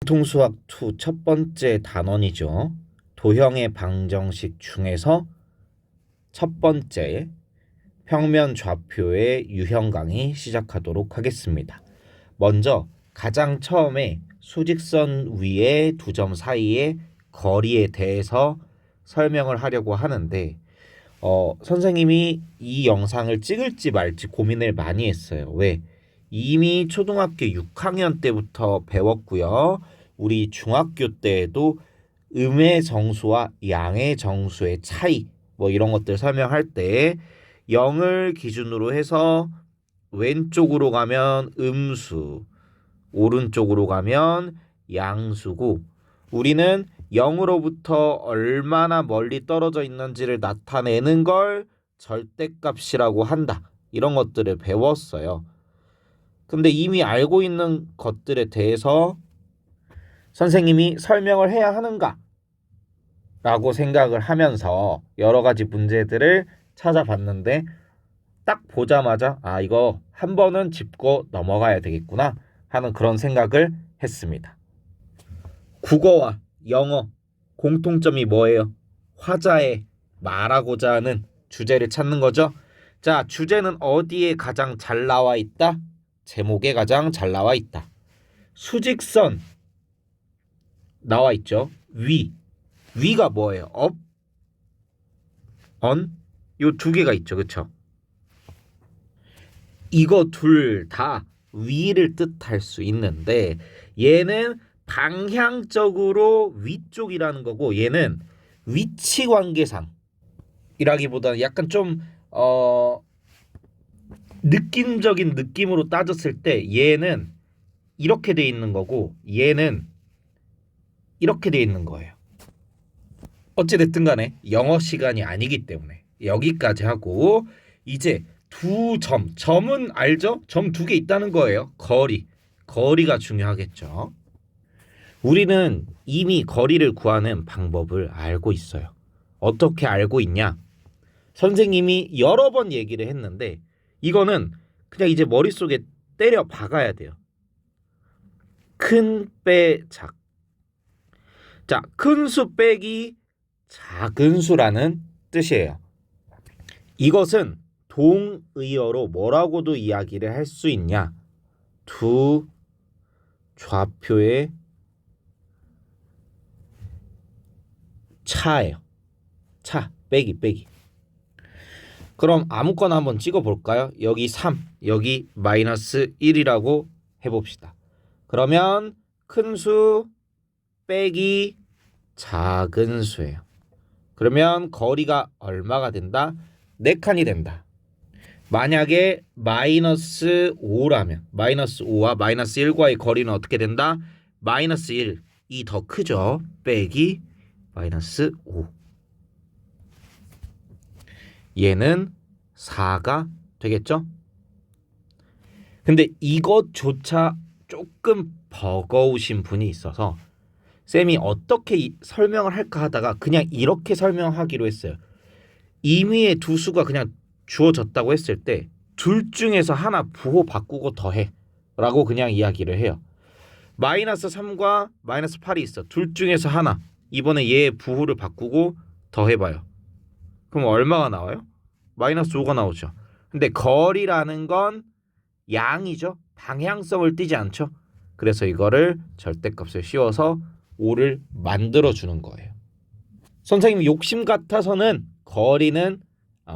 통수학 2 첫 번째 단원이죠. 도형의 방정식 중에서 첫 번째 평면 좌표의 유형 강의 시작하도록 하겠습니다. 먼저 가장 처음에 수직선 위에 두 점 사이의 거리에 대해서 설명을 하려고 하는데 선생님이 이 영상을 찍을지 말지 고민을 많이 했어요. 왜? 이미 초등학교 6학년 때부터 배웠고요. 우리 중학교 때에도 음의 정수와 양의 정수의 차이 뭐 이런 것들 설명할 때 0을 기준으로 해서 왼쪽으로 가면 음수, 오른쪽으로 가면 양수고 우리는 0으로부터 얼마나 멀리 떨어져 있는지를 나타내는 걸 절대값이라고 한다. 이런 것들을 배웠어요. 근데 이미 알고 있는 것들에 대해서 선생님이 설명을 해야 하는가? 라고 생각을 하면서 여러 가지 문제들을 찾아봤는데 딱 보자마자 이거 한 번은 짚고 넘어가야 되겠구나 하는 그런 생각을 했습니다. 국어와 영어 공통점이 뭐예요? 화자의 말하고자 하는 주제를 찾는 거죠. 자, 주제는 어디에 가장 잘 나와 있다? 제목에 가장 잘 나와 있다. 수직선 나와 있죠. 위가 뭐예요? 업, 언, 요 두 개가 있죠. 그쵸? 이거 둘 다 위를 뜻할 수 있는데 얘는 방향적으로 위쪽이라는 거고 얘는 위치 관계상 이라기보다는 약간 좀 느낌적인 느낌으로 따졌을 때 얘는 이렇게 돼 있는 거고 얘는 이렇게 돼 있는 거예요. 어찌됐든 간에 영어 시간이 아니기 때문에 여기까지 하고 이제 점은 알죠? 점 두 개 있다는 거예요. 거리가 중요하겠죠. 우리는 이미 거리를 구하는 방법을 알고 있어요. 어떻게 알고 있냐? 선생님이 여러 번 얘기를 했는데 이거는 그냥 이제 머릿속에 때려 박아야 돼요. 큰 빼 작. 자, 큰 수 빼기 작은 수라는 뜻이에요. 이것은 동의어로 뭐라고도 이야기를 할 수 있냐? 두 좌표의 차예요. 차, 빼기. 그럼 아무거나 한번 찍어볼까요? 여기 3, 여기 마이너스 1이라고 해봅시다. 그러면 큰 수 빼기 작은 수예요. 그러면 거리가 얼마가 된다? 4칸이 된다. 만약에 마이너스 5라면 마이너스 5와 마이너스 1과의 거리는 어떻게 된다? 마이너스 1이 더 크죠. 빼기 마이너스 5. 얘는 4가 되겠죠? 근데 이것조차 조금 버거우신 분이 있어서 쌤이 어떻게 설명을 할까 하다가 그냥 이렇게 설명하기로 했어요. 임의의 두 수가 그냥 주어졌다고 했을 때 둘 중에서 하나 부호 바꾸고 더해 라고 그냥 이야기를 해요. 마이너스 3과 마이너스 8이 있어. 둘 중에서 하나. 이번에 얘의 부호를 바꾸고 더해봐요. 그럼 얼마가 나와요? 마이너스 5가 나오죠. 근데 거리라는 건 양이죠. 방향성을 띠지 않죠. 그래서 이거를 절대값을 씌워서 5를 만들어주는 거예요. 선생님 욕심 같아서는 거리는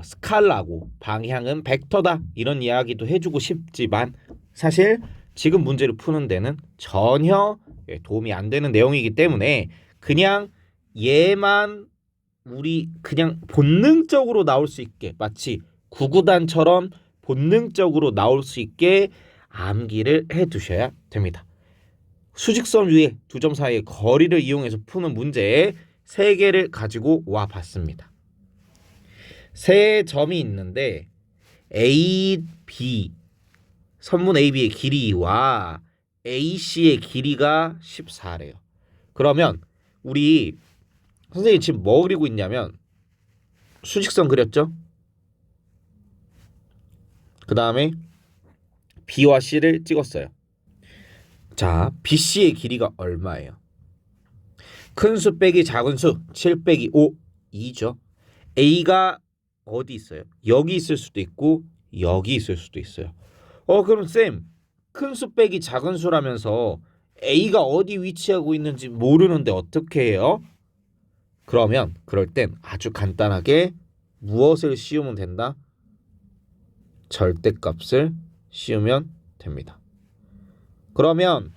스칼라고 방향은 벡터다 이런 이야기도 해주고 싶지만 사실 지금 문제를 푸는 데는 전혀 도움이 안 되는 내용이기 때문에 그냥 얘만 우리 그냥 본능적으로 나올 수 있게 마치 구구단처럼 본능적으로 나올 수 있게 암기를 해두셔야 됩니다. 수직선 위에 두 점 사이의 거리를 이용해서 푸는 문제 3개를 가지고 와 봤습니다. 세 점이 있는데 AB 선문 AB의 길이와 AC의 길이가 14래요. 그러면 우리 선생님 지금 뭐 그리고 있냐면 수직선 그렸죠? 그 다음에 B와 C를 찍었어요. 자, BC의 길이가 얼마예요? 큰 수 빼기 작은 수 7 빼기 5 2죠. A가 어디 있어요? 여기 있을 수도 있고 여기 있을 수도 있어요. 그럼 쌤, 큰 수 빼기 작은 수라면서 A가 어디 위치하고 있는지 모르는데 어떻게 해요? 그러면 그럴 땐 아주 간단하게 무엇을 씌우면 된다? 절대값을 씌우면 됩니다. 그러면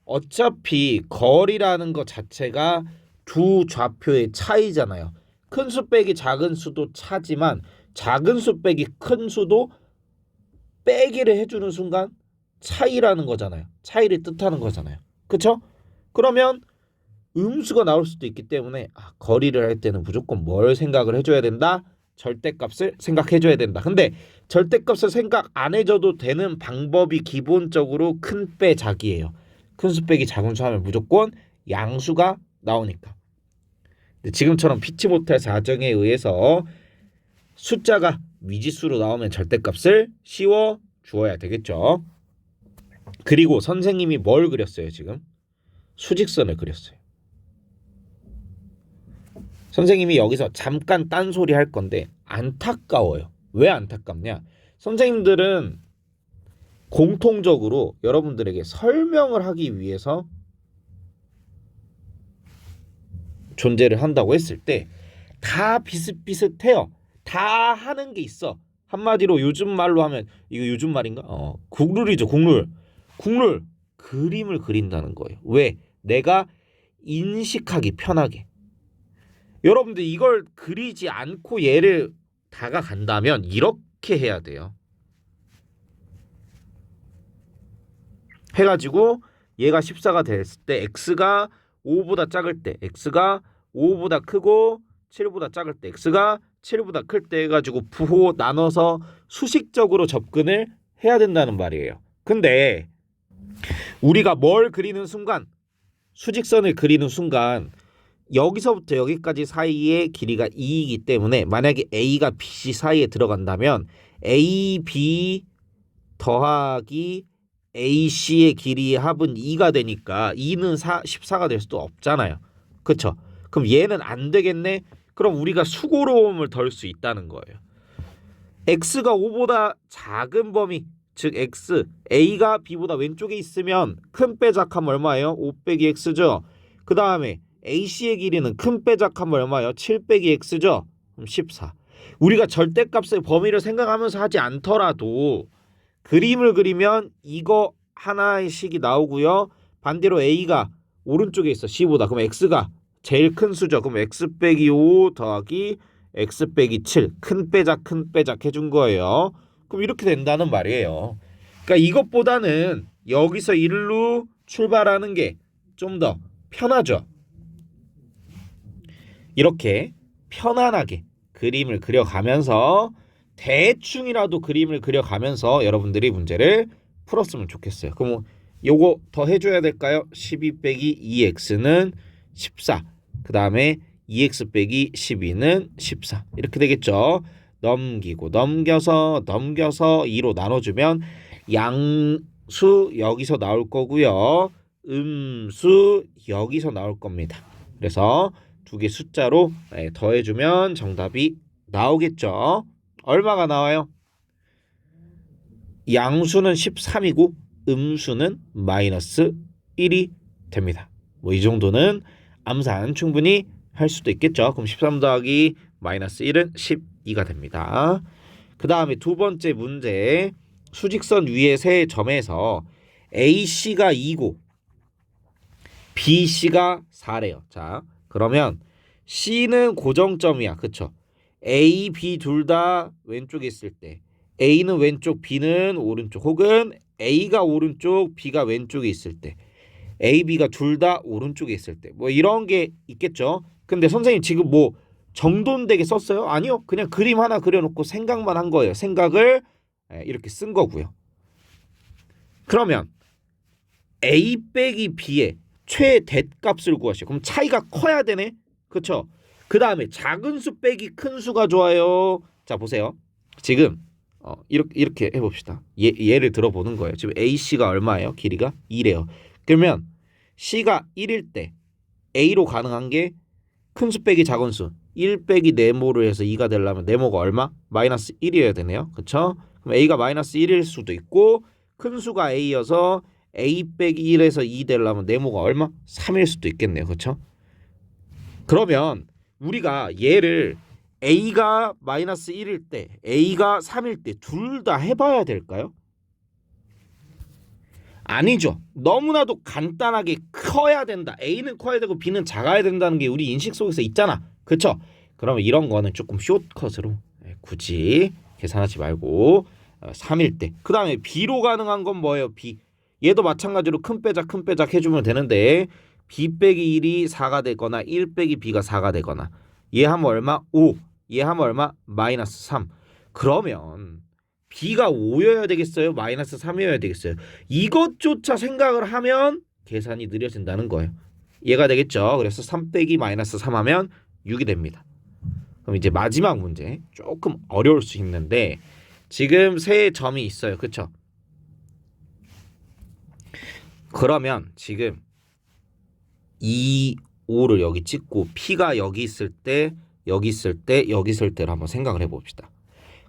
어차피 거리라는 것 자체가 두 좌표의 차이잖아요. 큰 수 빼기 작은 수도 차지만 작은 수 빼기 큰 수도 빼기를 해주는 순간 차이라는 거잖아요. 차이를 뜻하는 거잖아요. 그쵸? 그러면 음수가 나올 수도 있기 때문에 거리를 할 때는 무조건 뭘 생각을 해줘야 된다? 절대값을 생각해줘야 된다. 근데 절대값을 생각 안 해줘도 되는 방법이 기본적으로 큰 빼 작이에요. 큰 수 빼기 작은 수 하면 무조건 양수가 나오니까. 지금처럼 피치 못할 사정에 의해서 숫자가 미지수로 나오면 절대값을 씌워 주어야 되겠죠. 그리고 선생님이 뭘 그렸어요? 지금 수직선을 그렸어요. 선생님이 여기서 잠깐 딴소리 할 건데 안타까워요. 왜 안타깝냐? 선생님들은 공통적으로 여러분들에게 설명을 하기 위해서 존재를 한다고 했을 때 다 비슷비슷해요. 다 하는 게 있어. 한마디로 요즘 말로 하면 이거 요즘 말인가? 국룰이죠. 국룰. 국룰. 그림을 그린다는 거예요. 왜? 내가 인식하기 편하게. 여러분들 이걸 그리지 않고 얘를 다가간다면 이렇게 해야 돼요. 해가지고 얘가 14가 됐을 때 x가 5보다 작을 때 x가 5보다 크고 7보다 작을 때 x가 7보다 클 때 해가지고 부호 나눠서 수식적으로 접근을 해야 된다는 말이에요. 근데 우리가 뭘 그리는 순간 수직선을 그리는 순간 여기서부터 여기까지 사이의 길이가 2이기 때문에 만약에 A가 BC 사이에 들어간다면 AB 더하기 AC의 길이의 합은 2가 되니까 2는 14가 될 수도 없잖아요. 그쵸? 그럼 얘는 안 되겠네? 그럼 우리가 수고로움을 덜 수 있다는 거예요. X가 5보다 작은 범위, 즉 X, A가 B보다 왼쪽에 있으면 큰 빼작하면 얼마예요? 5 빼기 X죠. 그 다음에 AC의 길이는 큰 빼작하면 얼마예요? 7 빼기 X죠. 그럼 14. 우리가 절대값의 범위를 생각하면서 하지 않더라도 그림을 그리면 이거 하나의 식이 나오고요. 반대로 A가 오른쪽에 있어. C보다. 그럼 X가 제일 큰 수죠. 그럼 X 빼기 5 더하기 X 빼기 7. 큰 빼작 해준 거예요. 그럼 이렇게 된다는 말이에요. 그러니까 이것보다는 여기서 일로 출발하는 게 좀 더 편하죠. 이렇게 편안하게 그림을 그려가면서 대충이라도 그림을 그려가면서 여러분들이 문제를 풀었으면 좋겠어요. 그럼 요거 더 해줘야 될까요? 12 빼기 2x는 14. 그 다음에 2x 빼기 12는 14. 이렇게 되겠죠. 넘기고 넘겨서 2로 나눠주면 양수 여기서 나올 거고요. 음수 여기서 나올 겁니다. 그래서 두 개 숫자로 더해주면 정답이 나오겠죠. 얼마가 나와요? 양수는 13이고 음수는 마이너스 1이 됩니다. 뭐 이 정도는 암산 충분히 할 수도 있겠죠. 그럼 13 더하기 마이너스 1은 12가 됩니다. 그 다음에 두 번째 문제, 수직선 위에 세 점에서 AC가 2고 BC가 4래요. 자, 그러면 C는 고정점이야. 그쵸? A, B 둘 다 왼쪽에 있을 때 A는 왼쪽, B는 오른쪽, 혹은 A가 오른쪽, B가 왼쪽에 있을 때 A, B가 둘 다 오른쪽에 있을 때 뭐 이런 게 있겠죠. 근데 선생님 지금 뭐 정돈되게 썼어요? 아니요. 그냥 그림 하나 그려놓고 생각만 한 거예요. 생각을 이렇게 쓴 거고요. 그러면 A 빼기 B의 최대값을 구하시오. 그럼 차이가 커야 되네. 그쵸? 그 다음에 작은 수 빼기 큰 수가 좋아요. 자, 보세요. 지금 이렇게 해봅시다. 예를 들어보는 거예요. 지금 AC가 얼마예요? 길이가 2래요. 그러면 C가 1일 때 A로 가능한 게 큰수 빼기 작은수 1 빼기 네모를 해서 2가 되려면 네모가 얼마? 마이너스 1이어야 되네요. 그쵸? 그럼 A가 마이너스 1일 수도 있고 큰수가 A여서 A 빼기 1에서 2 되려면 네모가 얼마? 3일 수도 있겠네요. 그쵸? 그러면 우리가 얘를 A가 마이너스 1일 때 A가 3일 때 둘 다 해봐야 될까요? 아니죠. 너무나도 간단하게 커야 된다. A는 커야 되고 B는 작아야 된다는 게 우리 인식 속에서 있잖아. 그쵸? 그러면 이런 거는 조금 숏컷으로 굳이 계산하지 말고 3일 때. 그 다음에 B로 가능한 건 뭐예요? B. 얘도 마찬가지로 큰 빼작 해주면 되는데 B 빼기 1이 4가 되거나 1 빼기 B가 4가 되거나 얘 하면 얼마? 5. 얘 하면 얼마? 마이너스 3. 그러면 B가 5여야 되겠어요? 마이너스 3이어야 되겠어요? 이것조차 생각을 하면 계산이 느려진다는 거예요. 얘가 되겠죠. 그래서 3 빼기 마이너스 3 하면 6이 됩니다. 그럼 이제 마지막 문제 조금 어려울 수 있는데 지금 세 점이 있어요. 그쵸? 그러면 지금 2, 5를 여기 찍고 P가 여기 있을 때 여기 있을 때 여기 있을 때를 한번 생각을 해봅시다.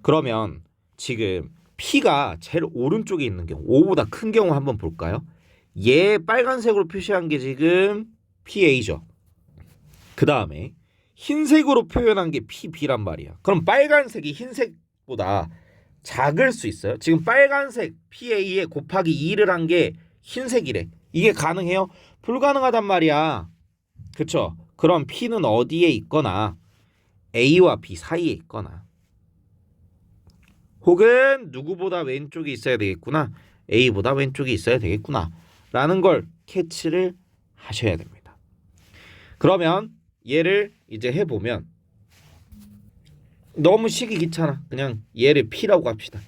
그러면 지금 P가 제일 오른쪽에 있는 경우 5보다 큰 경우 한번 볼까요? 얘 빨간색으로 표시한 게 지금 PA죠. 그 다음에 흰색으로 표현한 게 PB란 말이야. 그럼 빨간색이 흰색보다 작을 수 있어요? 지금 빨간색 PA에 곱하기 2를 한 게 흰색이래. 이게 가능해요? 불가능하단 말이야. 그쵸? 그럼 P는 어디에 있거나 A와 B 사이에 있거나 혹은 누구보다 왼쪽에 있어야 되겠구나. A보다 왼쪽에 있어야 되겠구나. 라는 걸 캐치를 하셔야 됩니다. 그러면 얘를 이제 해보면 너무 시기 귀찮아. 그냥 얘를 P라고 합시다.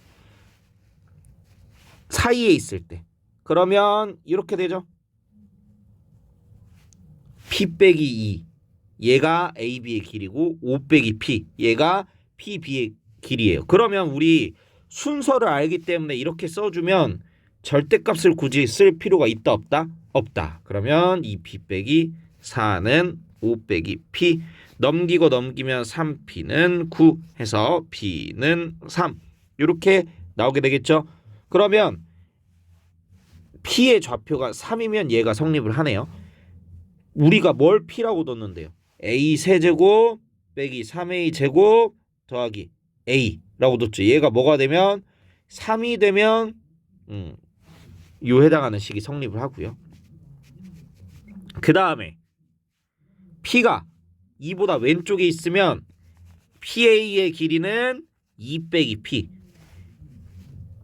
사이에 있을 때. 그러면 이렇게 되죠. P 빼기 2. 얘가 AB의 길이고 5 빼기 P. 얘가 PB의 길이에요. 그러면 우리 순서를 알기 때문에 이렇게 써주면 절대값을 굳이 쓸 필요가 있다 없다? 없다. 그러면 이 P 빼기 4는 5 빼기 P 넘기고 넘기면 3P는 9 해서 P는 3 이렇게 나오게 되겠죠. 그러면 P의 좌표가 3이면 얘가 성립을 하네요. 우리가 뭘 P라고 뒀는데요. A 세제곱 빼기 3A 제곱 더하기 A라고 뒀죠. 얘가 뭐가 되면 3이 되면 요 해당하는 식이 성립을 하고요. 그 다음에 P가 2보다 왼쪽에 있으면 PA의 길이는 2 빼기 P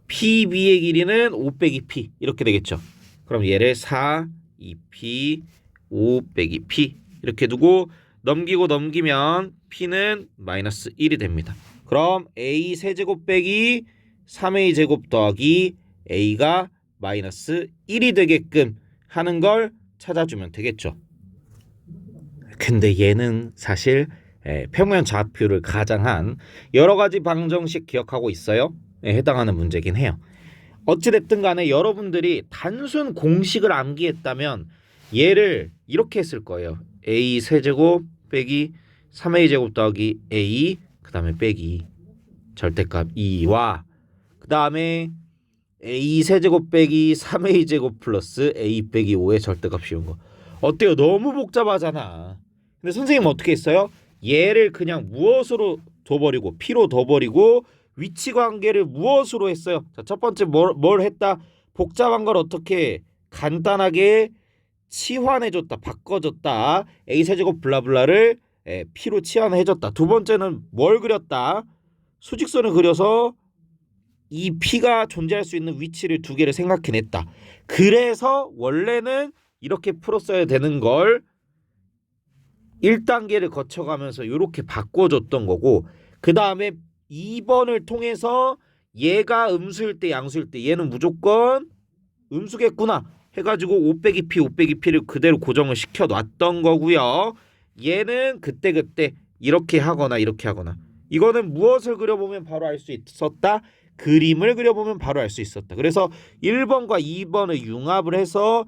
PB의 길이는 5 빼기 P 이렇게 되겠죠. 그럼 얘를 4, 2P, 5 빼기 P 이렇게 두고 넘기고 넘기면 P는 마이너스 1이 됩니다. 그럼 A 세제곱 빼기 3A 제곱 더하기 A가 마이너스 1이 되게끔 하는 걸 찾아주면 되겠죠. 근데 얘는 사실 평면 좌표를 가장한 여러 가지 방정식 기억하고 있어요? 해당하는 문제긴 해요. 어찌됐든 간에 여러분들이 단순 공식을 암기했다면 얘를 이렇게 했을 거예요. A 세제곱 빼기 3A 제곱 더하기 A 그 다음에 빼기 절대값 2와 그 다음에 A 세제곱 빼기 3A 제곱 플러스 A 빼기 5의 절대값 씌운 거. 어때요? 너무 복잡하잖아. 근데 선생님은 어떻게 했어요? 얘를 그냥 무엇으로 둬버리고 P로 둬버리고 위치 관계를 무엇으로 했어요? 자, 첫 번째 뭘 했다? 복잡한 걸 어떻게 간단하게 치환해줬다, 바꿔줬다. A 세제곱 블라블라를 P로 치환해줬다. 두 번째는 뭘 그렸다? 수직선을 그려서 이 P가 존재할 수 있는 위치를 두 개를 생각해냈다. 그래서 원래는 이렇게 풀었어야 되는 걸 1단계를 거쳐가면서 이렇게 바꿔줬던 거고 그 다음에 2번을 통해서 얘가 음수일 때 양수일 때 얘는 무조건 음수겠구나 해가지고 5 빼기 P, 5 빼기 P를 그대로 고정을 시켜놨던 거고요. 얘는 그때그때 이렇게 하거나 이렇게 하거나 이거는 무엇을 그려보면 바로 알 수 있었다? 그림을 그려보면 바로 알 수 있었다. 그래서 1번과 2번을 융합을 해서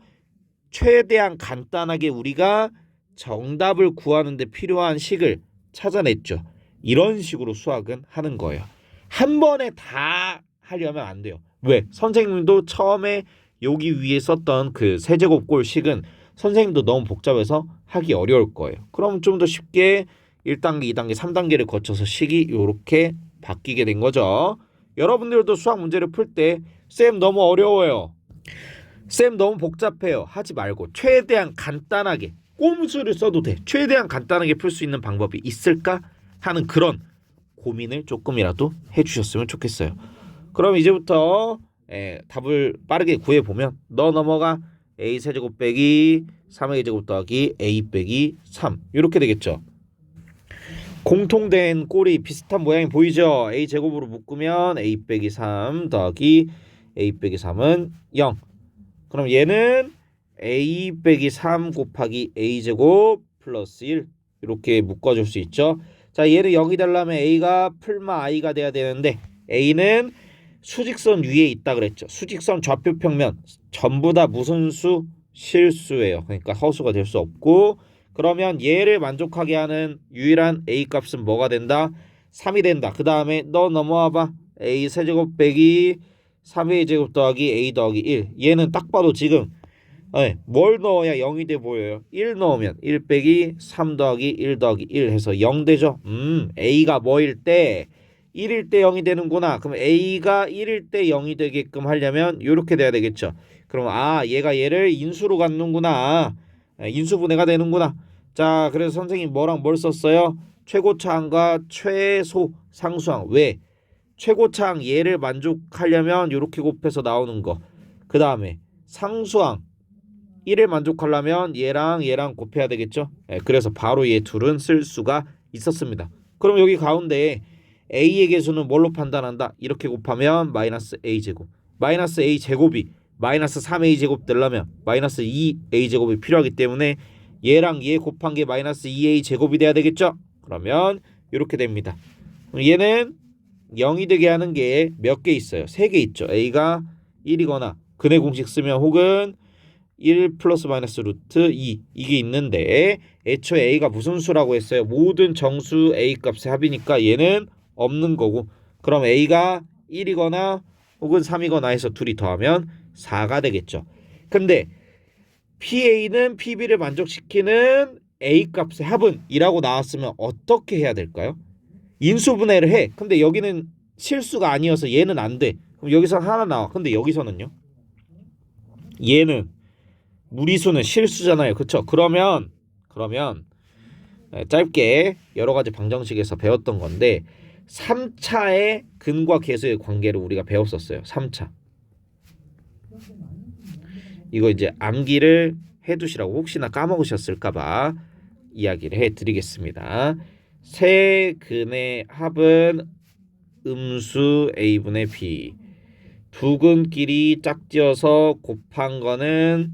최대한 간단하게 우리가 정답을 구하는 데 필요한 식을 찾아냈죠. 이런 식으로 수학은 하는 거예요. 한 번에 다 하려면 안 돼요. 왜? 선생님도 처음에 여기 위에 썼던 그 세제곱꼴 식은 선생님도 너무 복잡해서 하기 어려울 거예요. 그럼 좀 더 쉽게 1단계, 2단계, 3단계를 거쳐서 식이 이렇게 바뀌게 된 거죠. 여러분들도 수학 문제를 풀 때 쌤 너무 어려워요, 쌤 너무 복잡해요 하지 말고 최대한 간단하게 꼼수를 써도 돼. 최대한 간단하게 풀 수 있는 방법이 있을까 하는 그런 고민을 조금이라도 해주셨으면 좋겠어요. 그럼 이제부터 답을 빠르게 구해보면 너 넘어가 a 세제곱 빼기 3a 제곱 더하기 a 빼기 3 이렇게 되겠죠. 공통된 꼴이 비슷한 모양이 보이죠. a 제곱으로 묶으면 a 빼기 3 더하기 a 빼기 3은 0. 그럼 얘는 a 빼기 3 곱하기 a 제곱 플러스 1 이렇게 묶어줄 수 있죠. 자, 얘를 0이 되려면 a가 풀마 i가 돼야 되는데 a는 수직선 위에 있다 그랬죠. 수직선 좌표 평면 전부 다 무슨 수? 실수예요. 그러니까 허수가 될 수 없고, 그러면 얘를 만족하게 하는 유일한 a 값은 뭐가 된다? 3이 된다. 그 다음에 너 넘어와 봐. a 세제곱 빼기 3a 제곱 더하기 a 더하기 1. 얘는 딱 봐도 지금 뭘 넣어야 0이 돼 보여요? 1 넣으면 1 빼기 3 더하기 1 더하기 1 해서 0 되죠. a가 뭐일 때? 1일 때 0이 되는구나. 그럼 a가 1일 때 0이 되게끔 하려면 이렇게 돼야 되겠죠. 그럼 얘가 얘를 인수로 갖는구나. 인수분해가 되는구나. 자, 그래서 선생님 뭐랑 뭘 썼어요? 최고차항과 최소 상수항. 왜? 최고차항 얘를 만족하려면 이렇게 곱해서 나오는 거. 그 다음에 상수항 1을 만족하려면 얘랑 곱해야 되겠죠. 그래서 바로 얘 둘은 쓸 수가 있었습니다. 그럼 여기 가운데 a의 개수는 뭘로 판단한다? 이렇게 곱하면 마이너스 a 제곱. 마이너스 a 제곱이 마이너스 3a 제곱 되려면 마이너스 2a 제곱이 필요하기 때문에 얘랑 얘 곱한 게 마이너스 2a 제곱이 돼야 되겠죠. 그러면 이렇게 됩니다. 얘는 0이 되게 하는 게 몇 개 있어요? 3개 있죠. a가 1이거나 근의 공식 쓰면 혹은 1 플러스 마이너스 루트 2 이게 있는데 애초에 a가 무슨 수라고 했어요? 모든 정수 a 값의 합이니까 얘는 없는 거고, 그럼 a가 1이거나 혹은 3이거나 해서 둘이 더하면 4가 되겠죠. 근데 PA는 PB를 만족시키는 A 값의 합은 이라고 나왔으면 어떻게 해야 될까요? 인수분해를 해. 근데 여기는 실수가 아니어서 얘는 안 돼. 그럼 여기서 하나 나와. 근데 여기서는요? 얘는 무리수는 실수잖아요. 그쵸? 그러면 짧게 여러 가지 방정식에서 배웠던 건데 3차의 근과 계수의 관계를 우리가 배웠었어요. 3차. 이거 이제 암기를 해두시라고 혹시나 까먹으셨을까봐 이야기를 해드리겠습니다. 세 근의 합은 음수 a분의 b. 두 근끼리 짝지어서 곱한 거는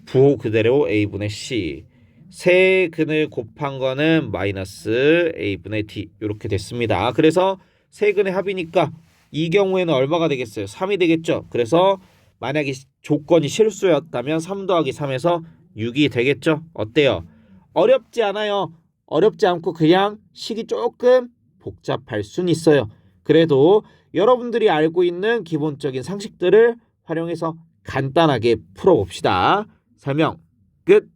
부호 그대로 a분의 c. 세 근을 곱한 거는 마이너스 a분의 d. 이렇게 됐습니다. 그래서 세 근의 합이니까 이 경우에는 얼마가 되겠어요? 3이 되겠죠. 그래서 만약에 조건이 실수였다면 3 더하기 3에서 6이 되겠죠. 어때요? 어렵지 않아요. 어렵지 않고 그냥 식이 조금 복잡할 순 있어요. 그래도 여러분들이 알고 있는 기본적인 상식들을 활용해서 간단하게 풀어봅시다. 설명 끝.